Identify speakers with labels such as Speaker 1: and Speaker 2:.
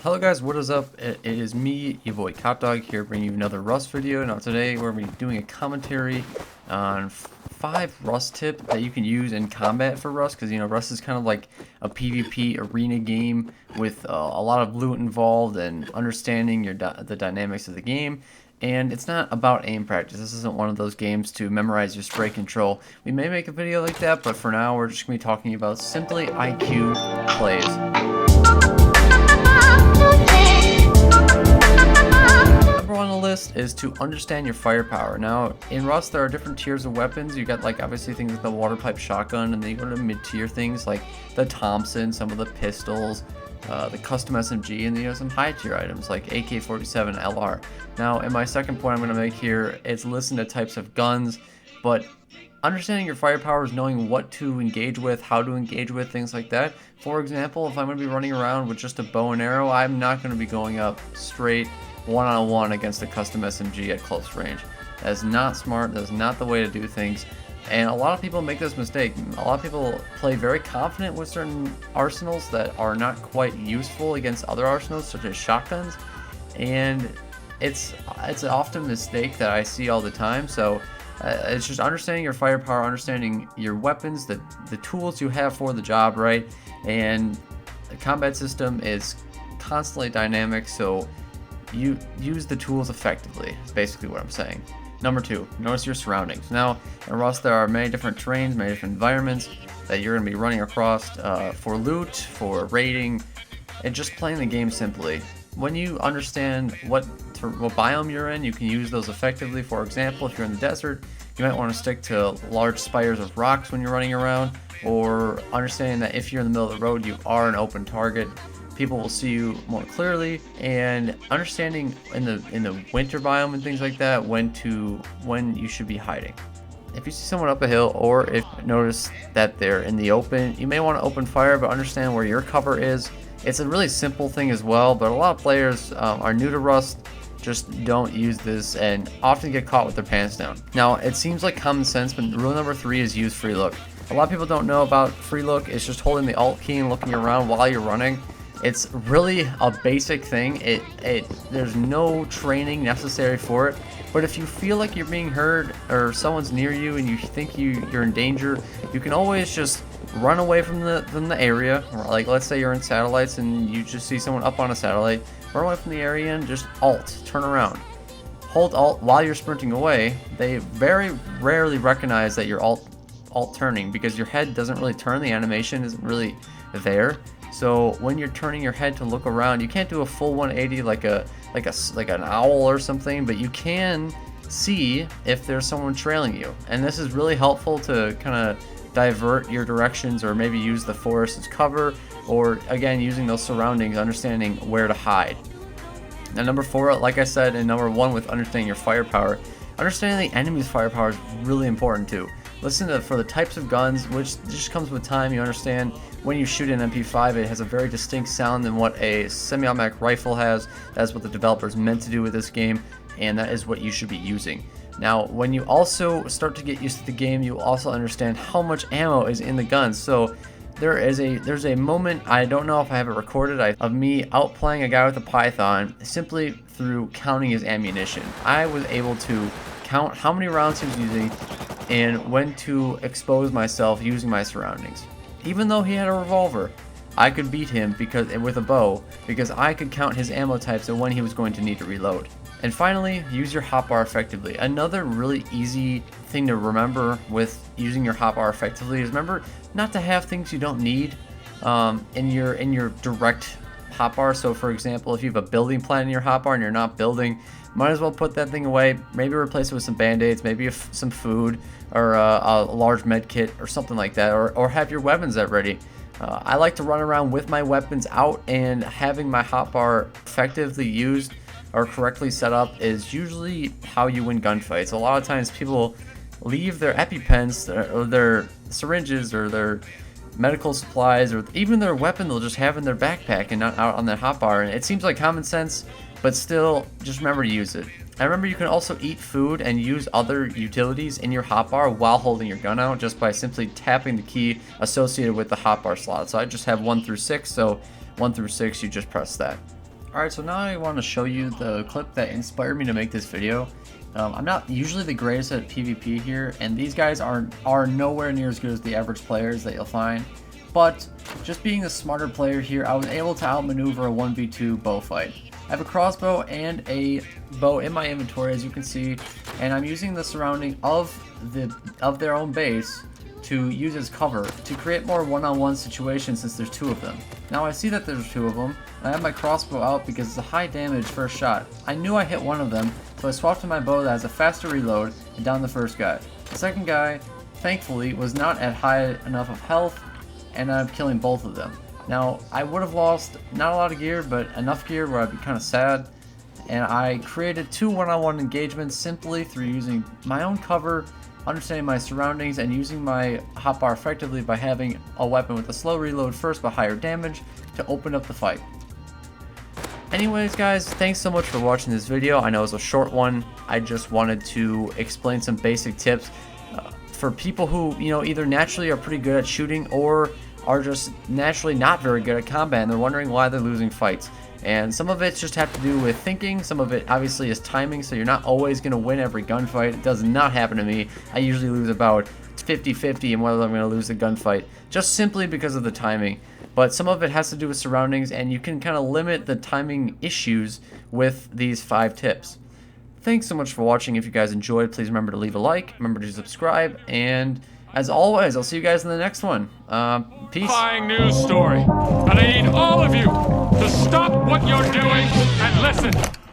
Speaker 1: Hello guys, what is up? It is me, your boy CopDog here, bringing you another Rust video. Now today we're going to be doing a commentary on 5 Rust tips that you can use in combat for Rust, because Rust is kind of like a PvP arena game with a lot of loot involved and understanding the dynamics of the game. And it's not about aim practice. This isn't one of those games to memorize your spray control. We may make a video like that, but for now we're just going to be talking about simply IQ plays. Number one on the list is to understand your firepower. Now, in Rust, there are different tiers of weapons. You got like obviously things like the water pipe shotgun, and then you go to mid-tier things like the Thompson, some of the pistols, the custom SMG, and then some high-tier items like AK-47 LR. Now, in my second point I'm going to make here, it's listen to types of guns, but understanding your firepower is knowing what to engage with, how to engage with, things like that. For example, if I'm going to be running around with just a bow and arrow, I'm not going to be going up straight one-on-one against a custom SMG at close range. That is not smart. That is not the way to do things. And a lot of people make this mistake. A lot of people play very confident with certain arsenals that are not quite useful against other arsenals, such as shotguns. And it's often a mistake that I see all the time. So it's just understanding your firepower, understanding your weapons, the tools you have for the job, right? And the combat system is constantly dynamic, so you use the tools effectively, is basically what I'm saying. Number 2, notice your surroundings. Now, in Rust, there are many different terrains, many different environments that you're going to be running across for loot, for raiding, and just playing the game simply. When you understand what biome you're in, you can use those effectively. For example, if you're in the desert, you might want to stick to large spires of rocks when you're running around, or understanding that if you're in the middle of the road, you are an open target. People will see you more clearly, and understanding in the winter biome and things like that when you should be hiding. If you see someone up a hill, or if you notice that they're in the open, you may want to open fire, but understand where your cover is. It's a really simple thing as well, but a lot of players are new to Rust, just don't use this, and often get caught with their pants down. Now, it seems like common sense, but rule number 3 is use free look. A lot of people don't know about free look. It's just holding the Alt key and looking around while you're running. It's really a basic thing. There's no training necessary for it. But if you feel like you're being heard or someone's near you and you think you're in danger, you can always just run away from the area. Like, let's say you're in satellites and you just see someone up on a satellite. Run away from the area and just Alt, turn around. Hold Alt while you're sprinting away. They very rarely recognize that you're Alt turning, because your head doesn't really turn. The animation isn't really there. So when you're turning your head to look around, you can't do a full 180 like an owl or something, but you can see if there's someone trailing you. And this is really helpful to kind of divert your directions, or maybe use the forest as cover, or again using those surroundings, understanding where to hide. Now, number 4, like I said, and number 1 with understanding your firepower, understanding the enemy's firepower is really important too. Listen for the types of guns, which just comes with time. You understand when you shoot an MP5, it has a very distinct sound than what a semi-automatic rifle has. That's what the developers meant to do with this game, and that is what you should be using. Now, when you also start to get used to the game, you also understand how much ammo is in the guns. So there's a moment, I don't know if I have it recorded, of me outplaying a guy with a Python simply through counting his ammunition. I was able to count how many rounds he was using and when to expose myself using my surroundings. Even though he had a revolver, I could beat him with a bow, because I could count his ammo types and when he was going to need to reload. And finally, use your hotbar effectively. Another really easy thing to remember with using your hotbar effectively is remember not to have things you don't need in your direct hotbar. So for example, if you have a building plan in your hotbar and you're not building, might as well put that thing away. Maybe replace it with some band-aids, maybe some food, or a large med kit or something like that, or have your weapons at ready. I like to run around with my weapons out, and having my hotbar effectively used or correctly set up is usually how you win gunfights. A lot of times people leave their EpiPens or their syringes or their medical supplies or even their weapon they'll just have in their backpack and not out on their hotbar, and it seems like common sense, but still, just remember to use it. And remember, you can also eat food and use other utilities in your hotbar while holding your gun out, just by simply tapping the key associated with the hotbar slot. So I just have 1 through 6, so 1 through 6, you just press that. Alright, so now I want to show you the clip that inspired me to make this video. I'm not usually the greatest at PvP here, and these guys are nowhere near as good as the average players that you'll find. But just being a smarter player here, I was able to outmaneuver a 1v2 bow fight. I have a crossbow and a bow in my inventory, as you can see, and I'm using the surrounding of their own base to use as cover to create more one-on-one situations since there's two of them. Now I see that there's two of them, and I have my crossbow out because it's a high damage first shot. I knew I hit one of them, so I swapped to my bow that has a faster reload and downed the first guy. The second guy, thankfully, was not at high enough of health, and I'm killing both of them. Now, I would have lost not a lot of gear, but enough gear where I'd be kind of sad, and I created two one-on-one engagements simply through using my own cover, understanding my surroundings, and using my hotbar effectively by having a weapon with a slow reload first but higher damage to open up the fight. Anyways guys, thanks so much for watching this video. I know it was a short one. I just wanted to explain some basic tips for people who, you know, either naturally are pretty good at shooting or are just naturally not very good at combat and they're wondering why they're losing fights. And some of it just have to do with thinking, some of it obviously is timing, so you're not always going to win every gunfight. It does not happen to me. I usually lose about 50-50 in whether I'm going to lose a gunfight, just simply because of the timing. But some of it has to do with surroundings, and you can kind of limit the timing issues with these 5 tips. Thanks so much for watching. If you guys enjoyed, please remember to leave a like, remember to subscribe, and as always, I'll see you guys in the next one. Peace.
Speaker 2: News story, and I need all of you to stop what you're doing and listen.